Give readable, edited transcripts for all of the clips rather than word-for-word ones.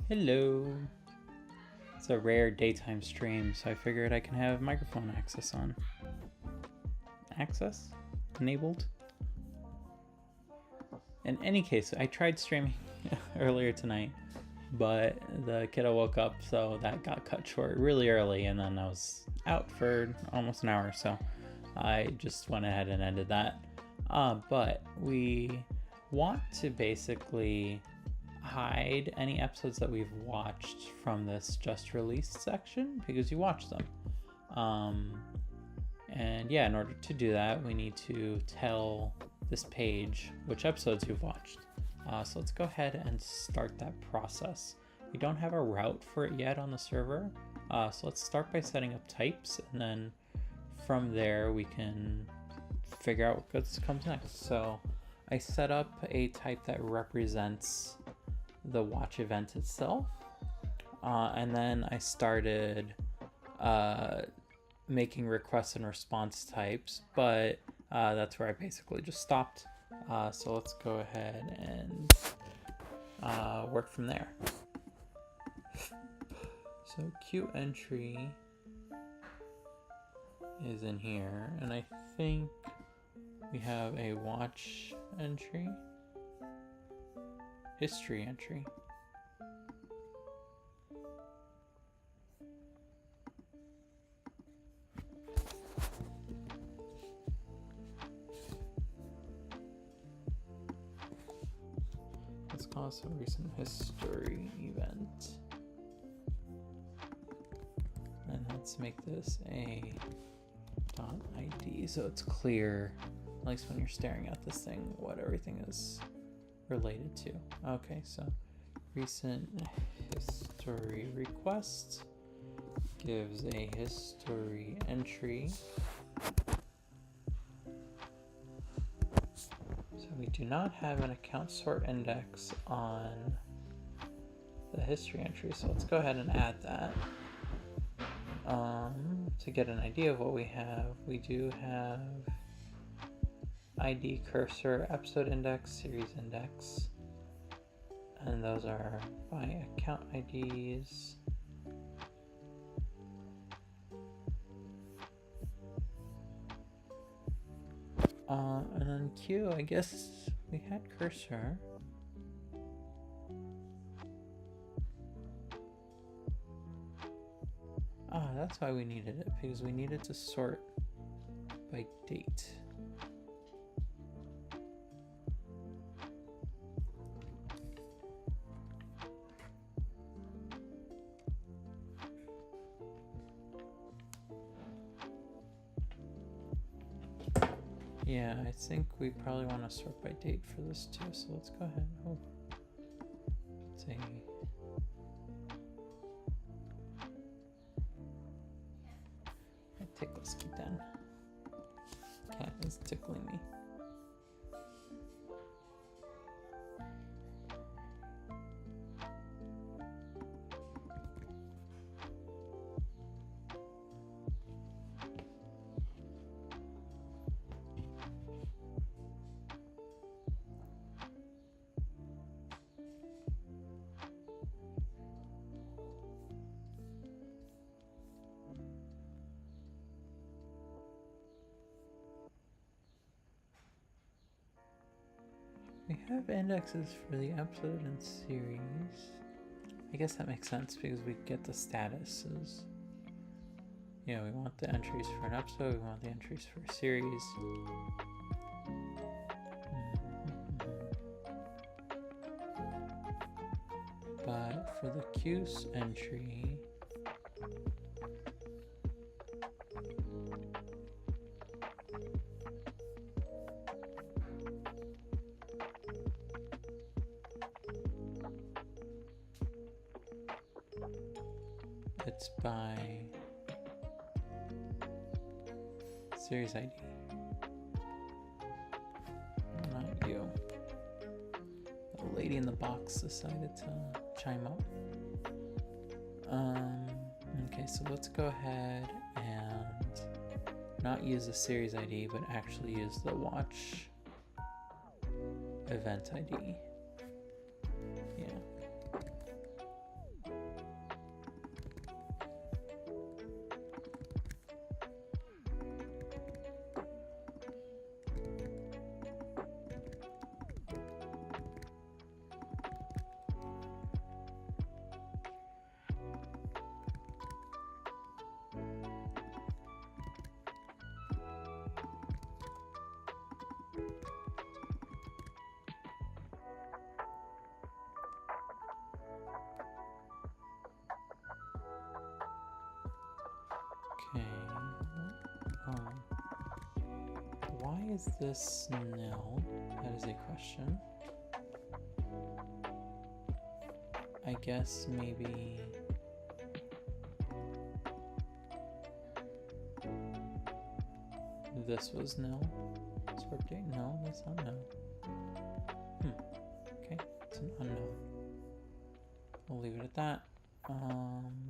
Hello. It's a rare daytime stream, so I figured I can have microphone access on. Access? Enabled? In any case, I tried streaming earlier tonight, but the kiddo woke up, so that got cut short really early, and then I was out for almost an hour, so I just went ahead and ended that. But we want to basically hide any episodes that we've watched from this just released section because you watch them. And yeah, in order to do that, we need to tell this page which episodes you've watched. So let's go ahead and start that process. We don't have a route for it yet on the server. So let's start by setting up types, and then from there we can figure out what comes next. So I set up a type that represents the watch event itself, and then I started making requests and response types, but that's where I basically just stopped. So let's go ahead and work from there. So Q entry is in here, and I think we have a watch entry, history entry. Let's call this a recent history event. And let's make this a .id so it's clear, at least when you're staring at this thing, what everything is related to. Okay, so recent history request gives a history entry. So we do not have an account sort index on the history entry, so let's go ahead and add that. To get an idea of what we have, we do have ID, cursor, episode index, series index, and those are by account IDs. And then Q, I guess we had cursor. That's why we needed it, because we needed to sort by date. Yeah, I think we probably want to sort by date for this too, so let's go ahead. Let's see. Tickles kitten. Cat is tickling me. We have indexes for the episode and series. I guess that makes sense because we get the statuses. Yeah, we want the entries for an episode, we want the entries for a series. But for the Q's entry, it's by series ID. Not you. The lady in the box decided to chime up. Okay, so let's go ahead and not use the series ID, but actually use the watch event ID. Yeah. is this nil? That is a question. I guess maybe... this was nil. Sort date? No, that's not nil. Okay, it's an unknown. We'll leave it at that.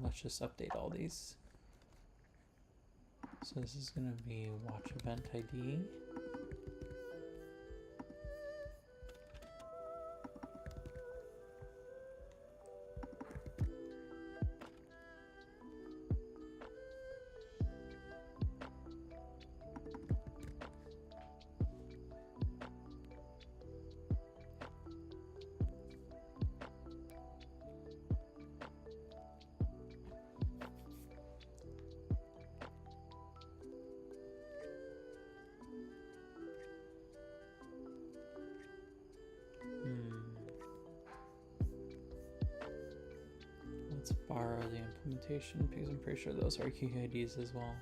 Let's just update all these. So this is going to be watch event ID. Let's borrow the implementation because I'm pretty sure those are QIDs as well.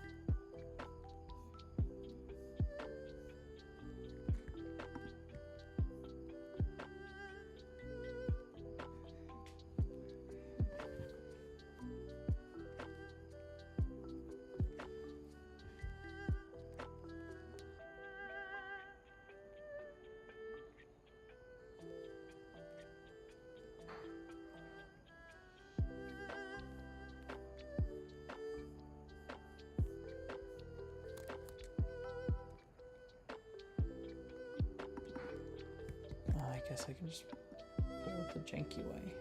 I guess I can just pull it the janky way.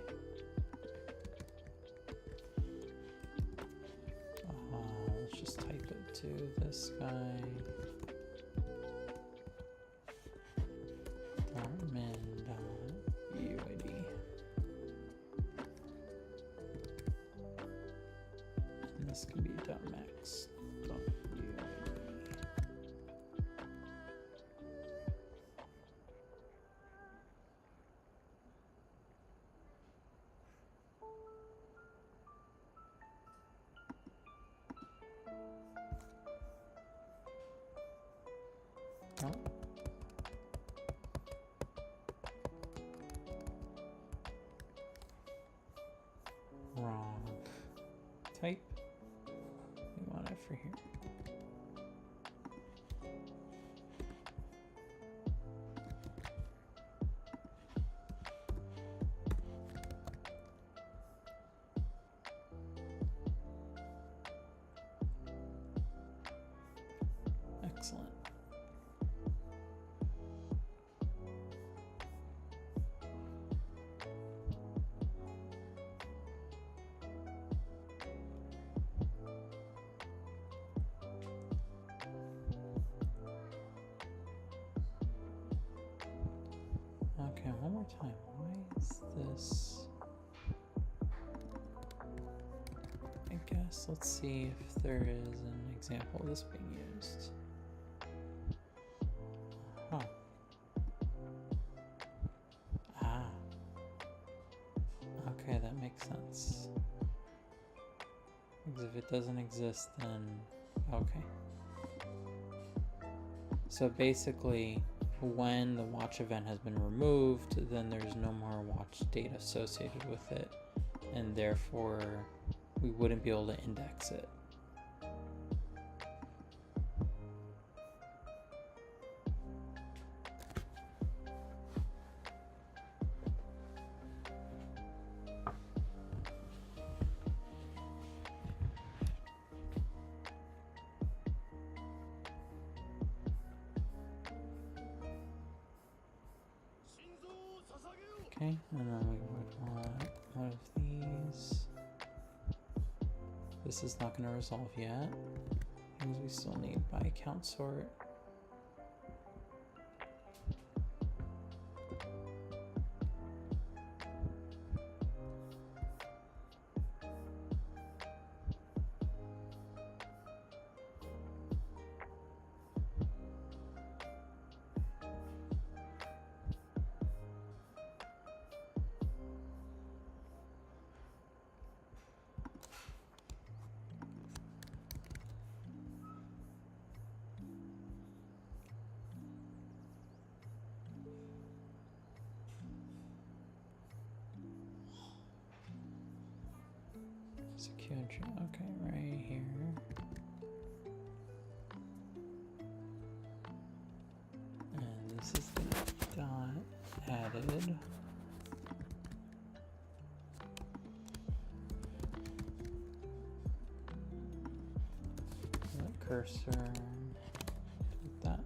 Let's just type it to this guy. .min.uid. And this can be .max.uid. Oh. Wrong type. We want it for here. Excellent. Okay, one more time. Why is this? I guess let's see if there is an example of this being used. Huh. Ah. Okay, that makes sense. Because if it doesn't exist, then okay. So basically, when the watch event has been removed, then there's no more watch data associated with it, and therefore we wouldn't be able to index it. Okay, and then we would want one of these. This is not going to resolve yet, because we still need by count sort. Where's the Q entry? Okay, right here. And this is the dot added. The cursor. Like that.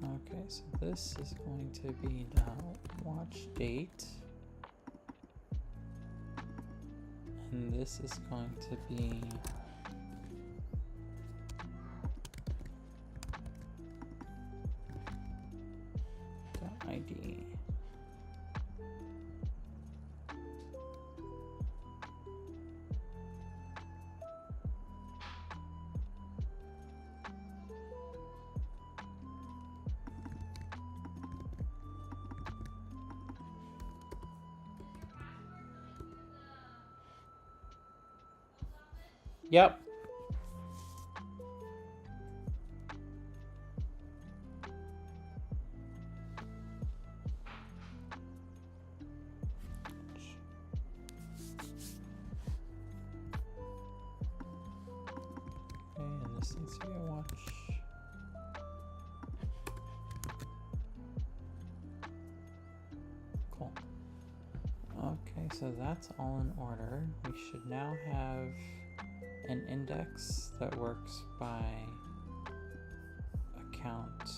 Okay, so this is going to be now watch date. And this is going to be the ID. Yep. Okay, and this needs to be a watch. Cool. Okay, so that's all in order. We should now have an index that works by account.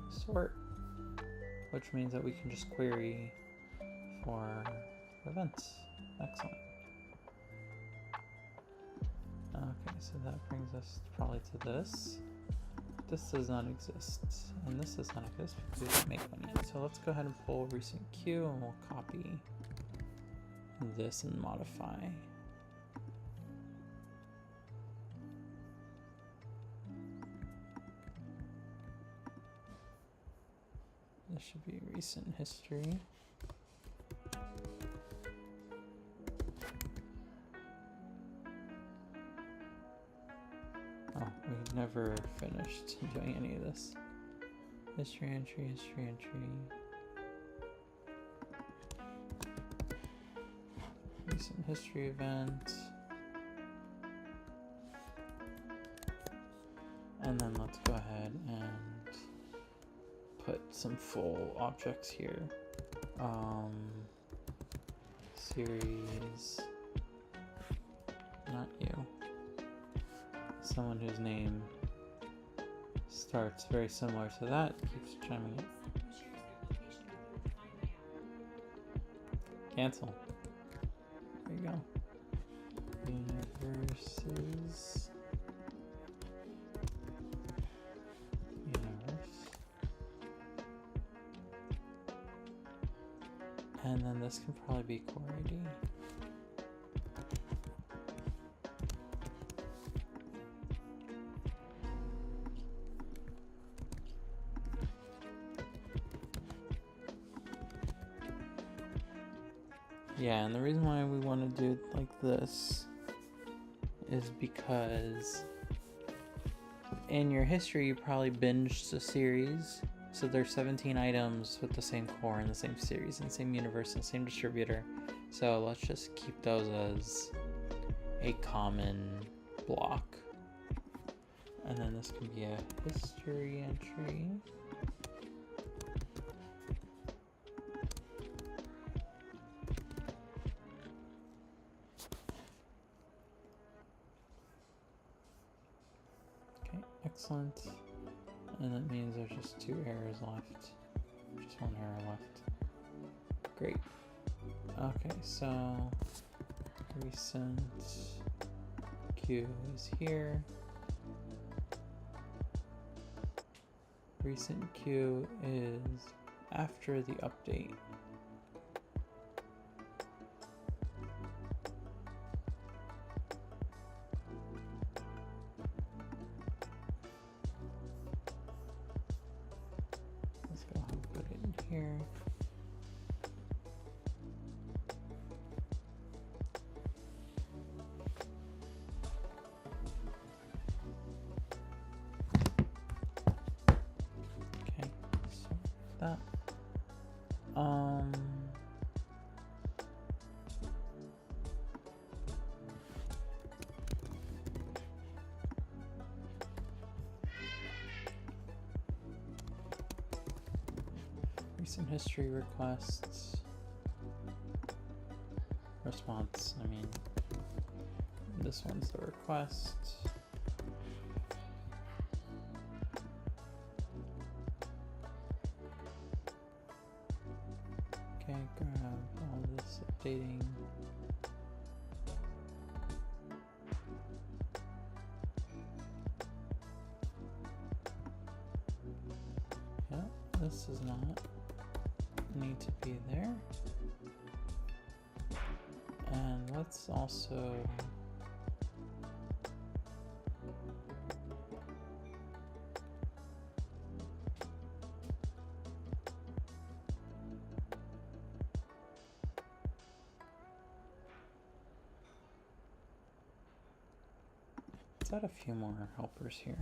Sort, which means that we can just query for events. Excellent. Okay, so that brings us probably to this. This does not exist, and this does not exist because we didn't make money. So let's go ahead and pull recent queue, and we'll copy this and modify. This should be recent history. Oh, we've never finished doing any of this. History entry, history entry. Recent history event. And then let's go ahead and put some full objects here. Series, not you. Someone whose name starts very similar to that keeps chiming in. Cancel. There you go. Universes. Universe. And then this can probably be core ID. Yeah, and the reason why we want to do it like this is because in your history you probably binged a series, so there's 17 items with the same core and the same series and same universe and same distributor. So let's just keep those as a common block. And then this can be a history entry. Excellent. And that means there's just 2 errors left. Just 1 error left. Great. Okay, so recent queue is here. Recent queue is after the update. Here. Okay, so that. Um, recent history requests. Response, I mean, this one's the request. Okay, grab all this updating. Yeah, this does not need to be there. And let's also let's add a few more helpers here,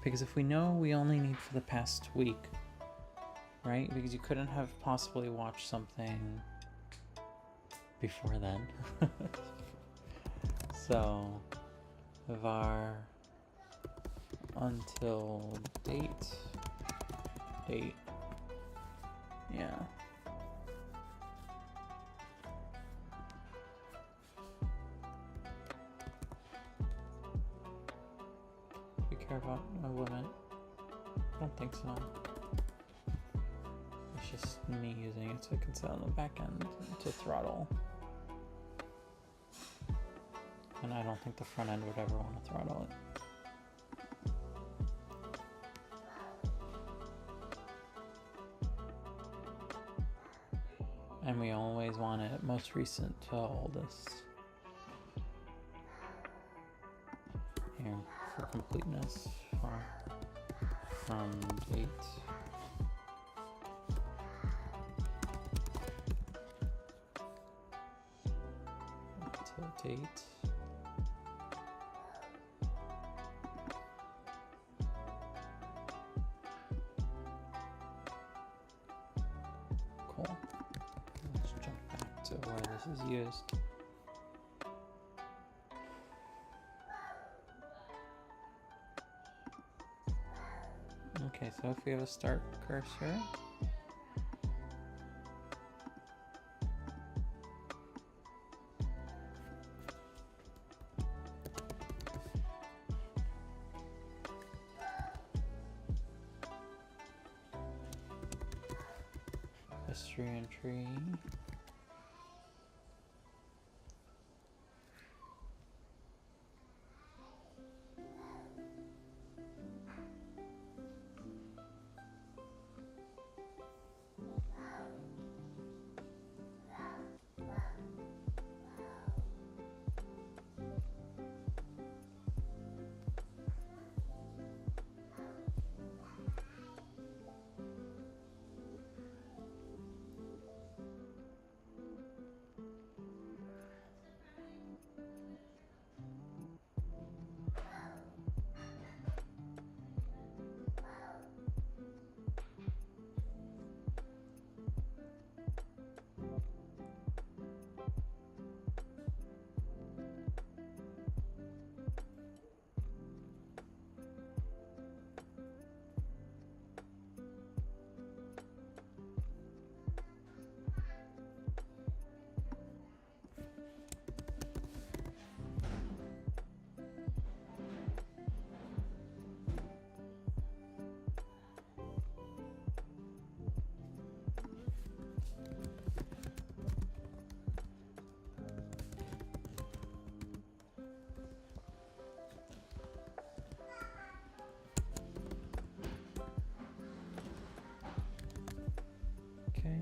because if we know we only need for the past week, right? Because you couldn't have possibly watched something before then. So var until date, yeah. Do we care about a limit? I don't think so. It's just me using it so I can set on the back end to throttle. And I don't think the front end would ever want to throttle it. And we always want it most recent to oldest. Here, for completeness, from date. To date. Cool. Let's jump back to where this is used. Okay, so if we have a start cursor, history entry, okay.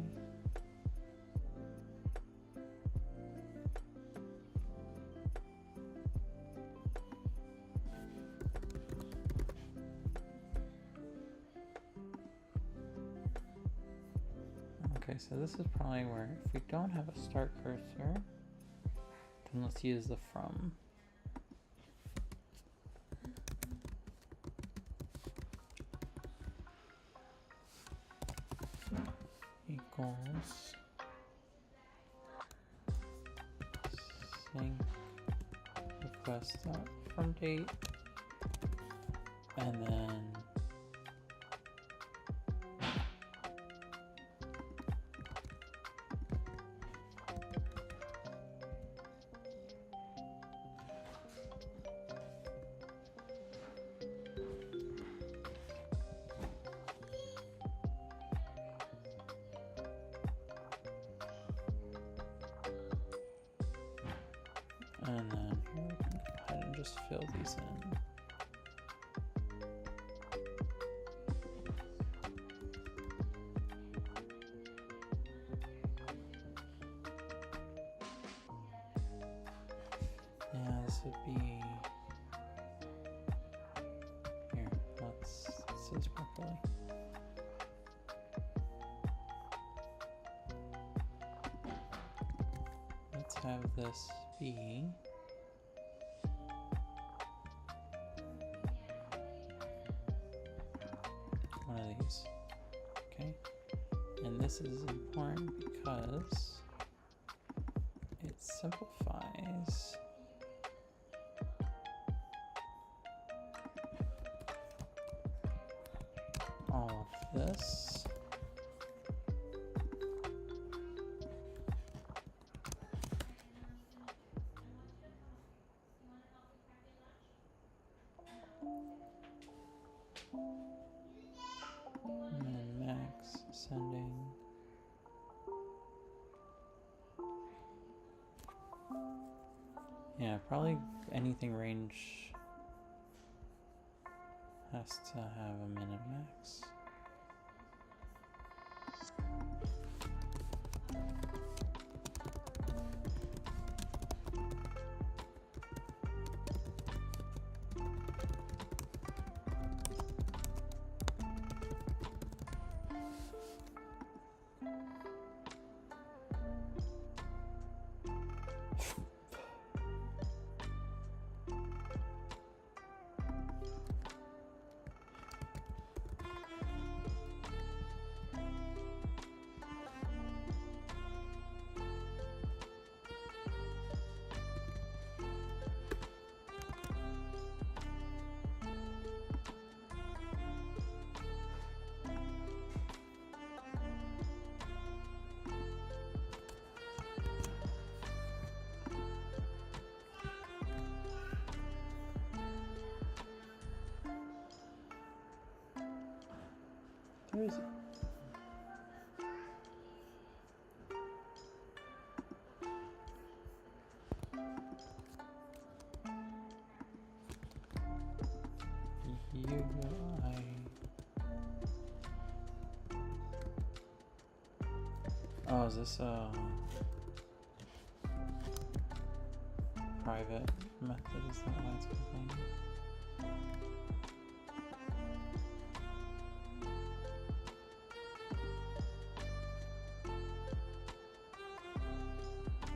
Okay, so this is probably where, if we don't have a start cursor, then let's use the from. Equals equals sync request from date, and then here we can go ahead and just fill these in. Yeah, this would be here. Let's see this properly. Let's have this be one of these. Okay, and this is important because it simplifies all of this. And then max sending. Yeah, probably anything range has to have a min and max. Where is it? UI. Oh, is this a private method? Is that why it's complaining?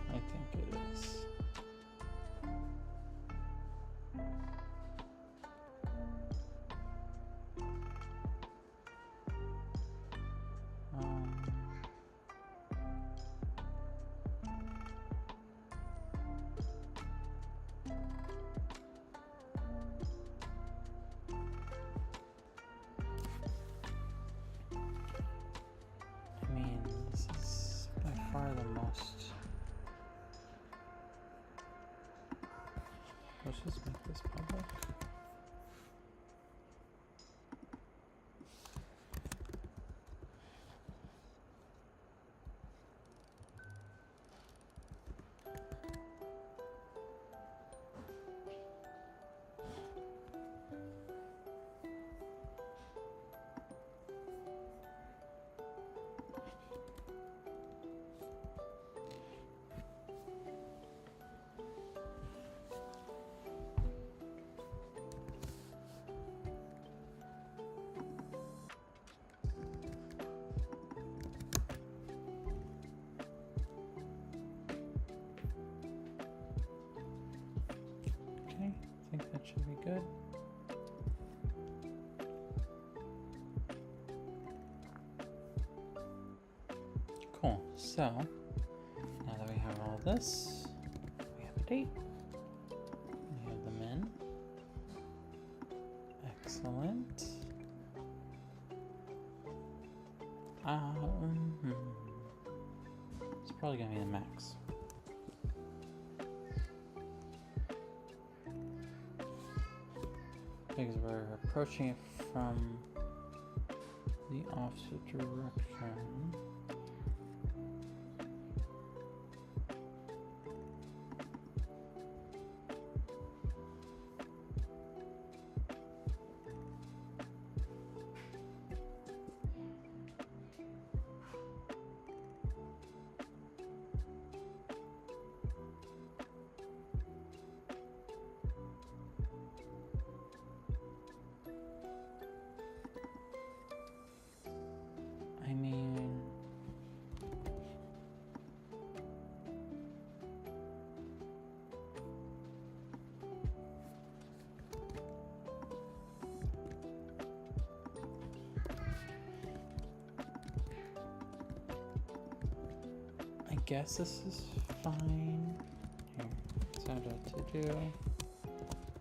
I think it is. I mean, this is by far the most. Let's just make this public. Okay, I think that should be good. So, now that we have all this, we have a date. We have them in. Excellent. It's probably gonna be the max. Because we're approaching it from the opposite direction. I mean, I guess this is fine. Here, set it to do.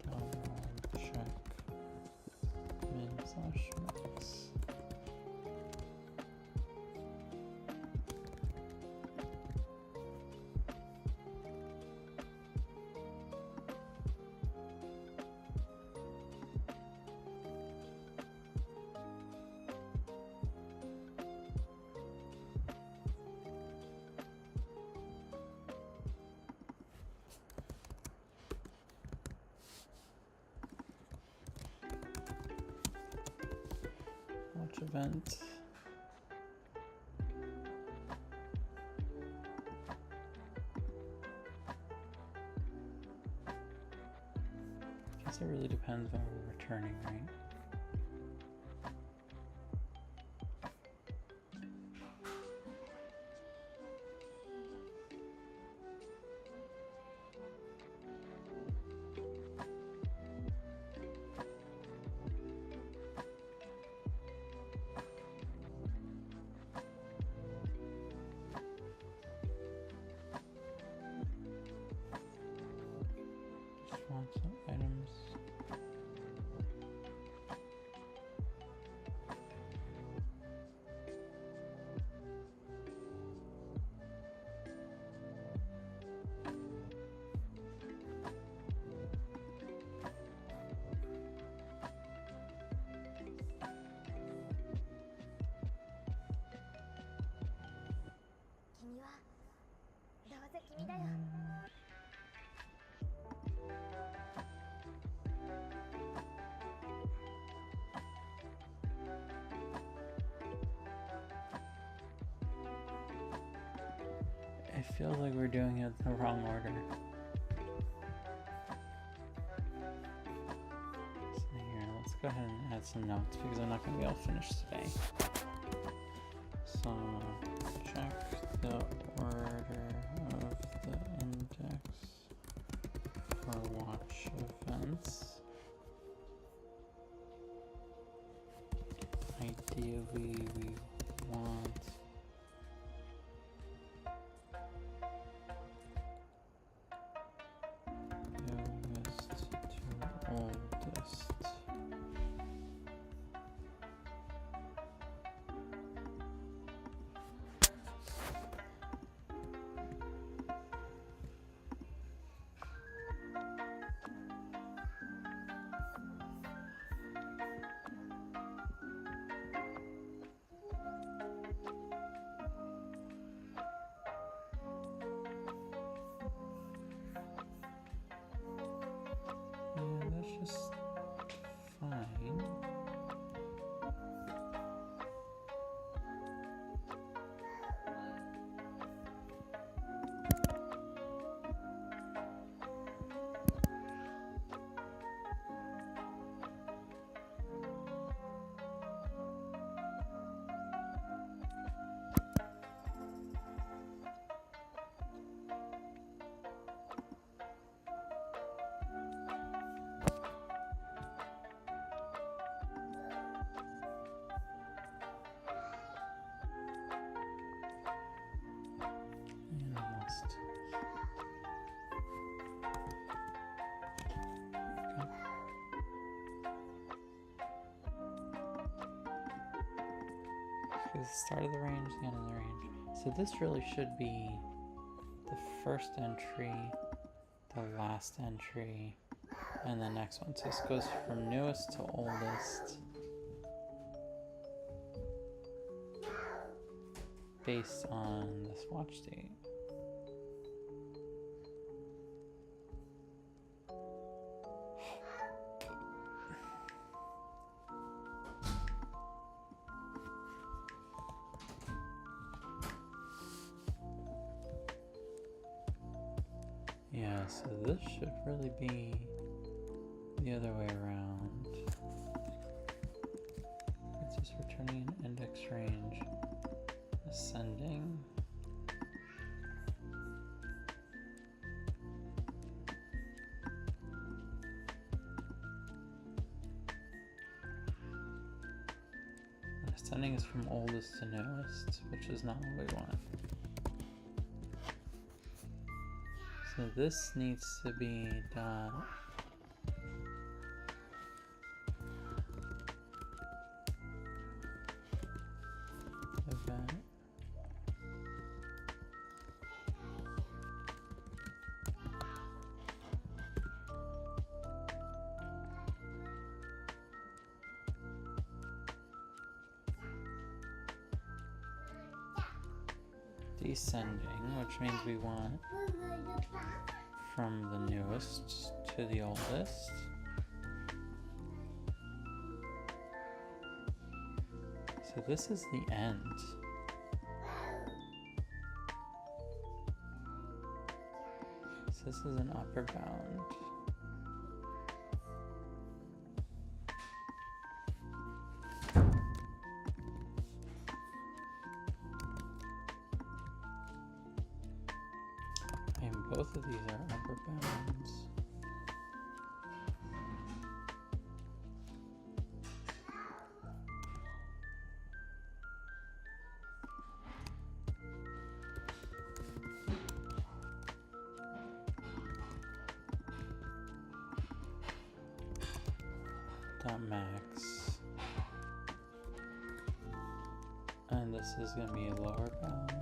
Double check min/max. Watch event. Guess it really depends when we're returning, right? Just want some items. It feels like we're doing it in the wrong order. So here, let's go ahead and add some notes because I'm not going to be able to finish today. So check the order of the index for watch events. Ideally, we want newest to oldest. Yeah, that's just fine. the start of the range, the end of the range. So this really should be the first entry, the last entry, and the next one. So this goes from newest to oldest based on this watch date. Yeah, so this should really be the other way around. It's just returning an index range, ascending. And ascending is from oldest to newest, which is not what we want. So this needs to be done event descending, which means we want from the newest to the oldest. So this is the end. So this is an upper bound. Both of these are upper bounds. Dot max. And this is going to be a lower bound.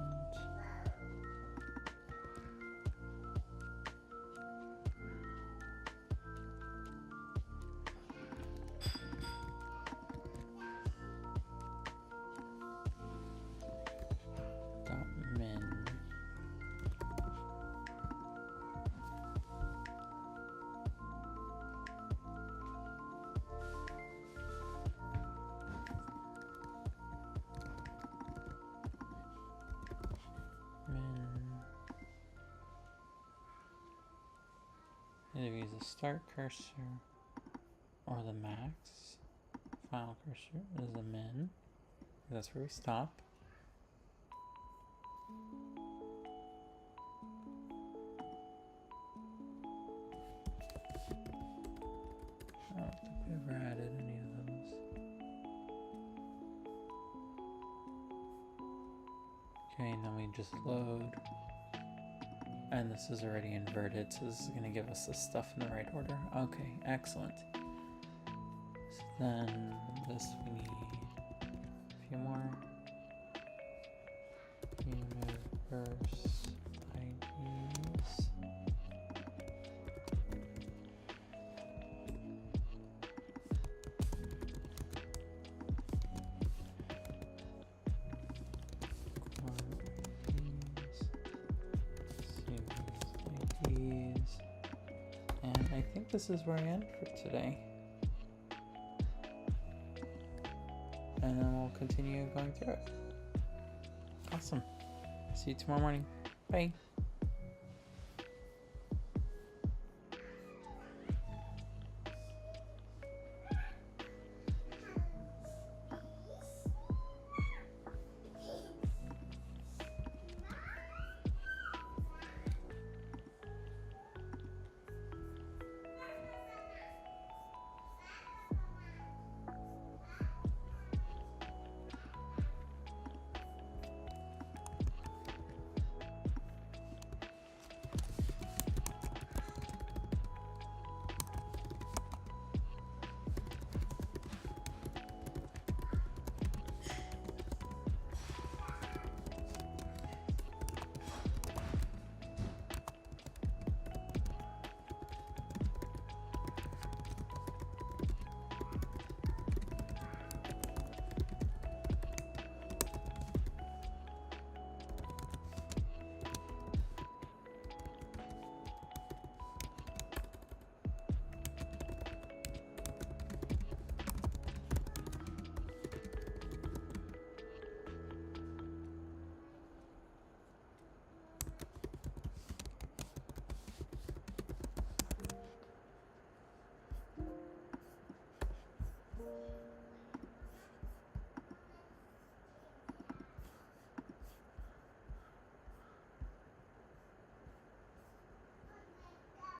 Either use the start cursor or the max. Final cursor is the min. That's where we stop. I don't think we ever added any of those. Okay, and then we just load. And this is already inverted, so this is going to give us the stuff in the right order. Okay, excellent. So then this we need a few more. Universe IDs. And I think this is where I end for today. And then we'll continue going through it. Awesome. See you tomorrow morning. Bye.